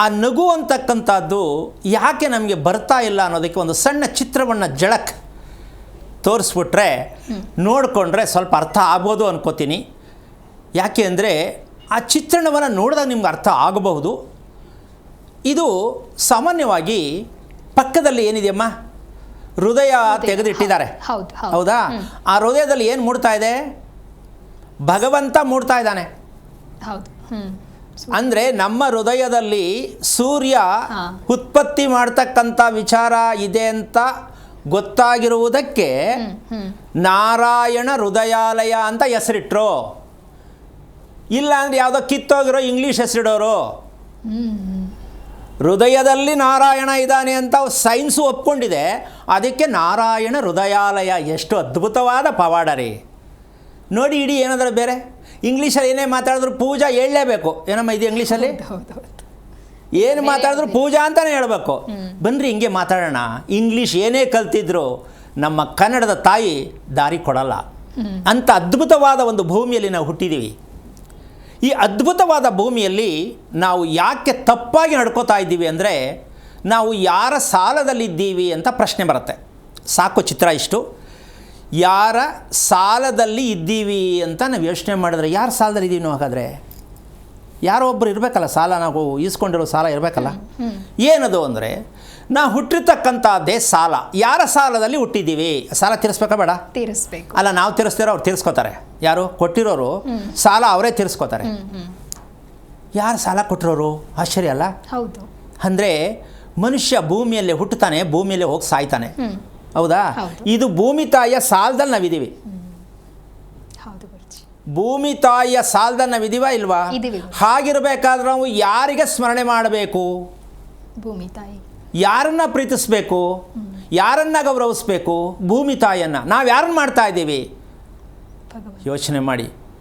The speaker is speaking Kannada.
ಆ ನಗು ಅಂತಕ್ಕಂಥದ್ದು ಯಾಕೆ ನಮಗೆ ಬರ್ತಾ ಇಲ್ಲ ಅನ್ನೋದಕ್ಕೆ ಒಂದು ಸಣ್ಣ ಚಿತ್ರವನ್ನು ಜಳಕ್ ತೋರಿಸ್ಬಿಟ್ರೆ ನೋಡಿಕೊಂಡ್ರೆ ಸ್ವಲ್ಪ ಅರ್ಥ ಆಗ್ಬೋದು ಅನ್ಕೋತೀನಿ. ಯಾಕೆ ಅಂದರೆ ಆ ಚಿತ್ರಣವನ್ನು ನೋಡಿದಾಗ ನಿಮ್ಗೆ ಅರ್ಥ ಆಗಬಹುದು. ಇದು ಸಾಮಾನ್ಯವಾಗಿ ಪಕ್ಕದಲ್ಲಿ ಏನಿದೆಯಮ್ಮ, ಹೃದಯ ತೆಗೆದಿಟ್ಟಿದ್ದಾರೆ, ಹೌದಾ? ಆ ಹೃದಯದಲ್ಲಿ ಏನು ಮೂಡ್ತಾ ಇದೆ? ಭಗವಂತ ಮೂಡ್ತಾ ಇದ್ದಾನೆ. ಅಂದರೆ ನಮ್ಮ ಹೃದಯದಲ್ಲಿ ಸೂರ್ಯ ಉತ್ಪತ್ತಿ ಮಾಡ್ತಕ್ಕಂಥ ವಿಚಾರ ಇದೆ ಅಂತ ಗೊತ್ತಾಗಿರುವುದಕ್ಕೆ ನಾರಾಯಣ ಹೃದಯಾಲಯ ಅಂತ ಹೆಸರಿಟ್ರು. ಇಲ್ಲ ಅಂದರೆ ಯಾವುದೋ ಕಿತ್ತೋಗಿರೋ ಇಂಗ್ಲೀಷ್ ಹೆಸರಿಡೋರು. ಹೃದಯದಲ್ಲಿ ನಾರಾಯಣ ಇದ್ದಾನೆ ಅಂತ ಸೈನ್ಸು ಒಪ್ಕೊಂಡಿದೆ, ಅದಕ್ಕೆ ನಾರಾಯಣ ಹೃದಯಾಲಯ. ಎಷ್ಟು ಅದ್ಭುತವಾದ ಪವಾಡ ರೀ ನೋಡಿ. ಇಡೀ ಏನಾದರೂ ಬೇರೆ ಇಂಗ್ಲೀಷಲ್ಲಿ ಏನೇ ಮಾತಾಡಿದ್ರು ಪೂಜಾ ಹೇಳಲೇಬೇಕು. ಏನಮ್ಮ ಇದು ಇಂಗ್ಲೀಷಲ್ಲಿ ಏನು ಮಾತಾಡಿದ್ರು ಪೂಜಾ ಅಂತಲೇ ಹೇಳಬೇಕು. ಬನ್ನಿರಿ ಹಿಂಗೆ ಮಾತಾಡೋಣ. ಇಂಗ್ಲೀಷ್ ಏನೇ ಕಲ್ತಿದ್ರು ನಮ್ಮ ಕನ್ನಡದ ತಾಯಿ ದಾರಿ ಕೊಡಲ್ಲ. ಅಂಥ ಅದ್ಭುತವಾದ ಒಂದು ಭೂಮಿಯಲ್ಲಿ ನಾವು ಹುಟ್ಟಿದ್ದೀವಿ. ಈ ಅದ್ಭುತವಾದ ಭೂಮಿಯಲ್ಲಿ ನಾವು ಯಾಕೆ ತಪ್ಪಾಗಿ ನಡ್ಕೋತಾ ಇದ್ದೀವಿ ಅಂದರೆ, ನಾವು ಯಾರ ಸಾಲದಲ್ಲಿದ್ದೀವಿ ಅಂತ ಪ್ರಶ್ನೆ ಬರುತ್ತೆ. ಸಾಕು ಚಿತ್ರ ಇಷ್ಟು. ಯಾರ ಸಾಲದಲ್ಲಿ ಇದ್ದೀವಿ ಅಂತ ನಾವು ಯೋಚನೆ ಮಾಡಿದ್ರೆ, ಯಾರ ಸಾಲದಲ್ಲಿ ಇದ್ದೀವಿ ನಾವು? ಹಾಗಾದರೆ ಯಾರೋ ಒಬ್ಬರು ಇರಬೇಕಲ್ಲ, ಸಾಲ ನಾವು ಈಸ್ಕೊಂಡಿರೋ ಸಾಲ ಇರಬೇಕಲ್ಲ. ಏನದು ಅಂದರೆ, ನಾವು ಹುಟ್ಟಿರ್ತಕ್ಕಂಥದ್ದೇ ಸಾಲ. ಯಾರ ಸಾಲದಲ್ಲಿ ಹುಟ್ಟಿದ್ದೀವಿ? ಸಾಲ ತೀರಿಸ್ಬೇಕಾ ಬೇಡ? ತೀರಿಸ್ಬೇಕು. ಅಲ್ಲ, ನಾವು ತೀರಿಸ್ತಿರೋ ಅವ್ರು ತೀರಿಸ್ಕೋತಾರೆ. ಯಾರು ಕೊಟ್ಟಿರೋರು ಸಾಲ ಅವರೇ ತೀರಿಸ್ಕೋತಾರೆ. ಯಾರು ಸಾಲ ಕೊಟ್ಟಿರೋರು? ಆಶ್ಚರ್ಯ ಅಲ್ಲ? ಹೌದು. ಅಂದರೆ ಮನುಷ್ಯ ಭೂಮಿಯಲ್ಲೇ ಹುಟ್ಟುತ್ತಾನೆ, ಭೂಮಿಯಲ್ಲೇ ಹೋಗಿ ಸಾಯ್ತಾನೆ, ಹೌದಾ? ಇದು ಭೂಮಿ ತಾಯಿಯ ಸಾಲದಲ್ಲಿ ನಾವಿದ್ದೀವಿ. ಭೂಮಿ ತಾಯಿಯ ಸಾಲದಲ್ಲಿ ನಾವಿದ್ದೀವಾ ಇಲ್ವಾ? ಹಾಗಿರಬೇಕಾದ್ರೆ ನಾವು ಯಾರಿಗೆ ಸ್ಮರಣೆ ಮಾಡಬೇಕು? ಭೂಮಿ ತಾಯಿ. ಯಾರನ್ನ ಪ್ರೀತಿಸಬೇಕು? ಯಾರನ್ನ ಗೌರವಿಸ್ಬೇಕು? ಭೂಮಿ ತಾಯಿಯನ್ನು. ನಾವು ಯಾರನ್ನು ಮಾಡ್ತಾ ಇದ್ದೀವಿ? ಯೋಚನೆ ಮಾಡಿ.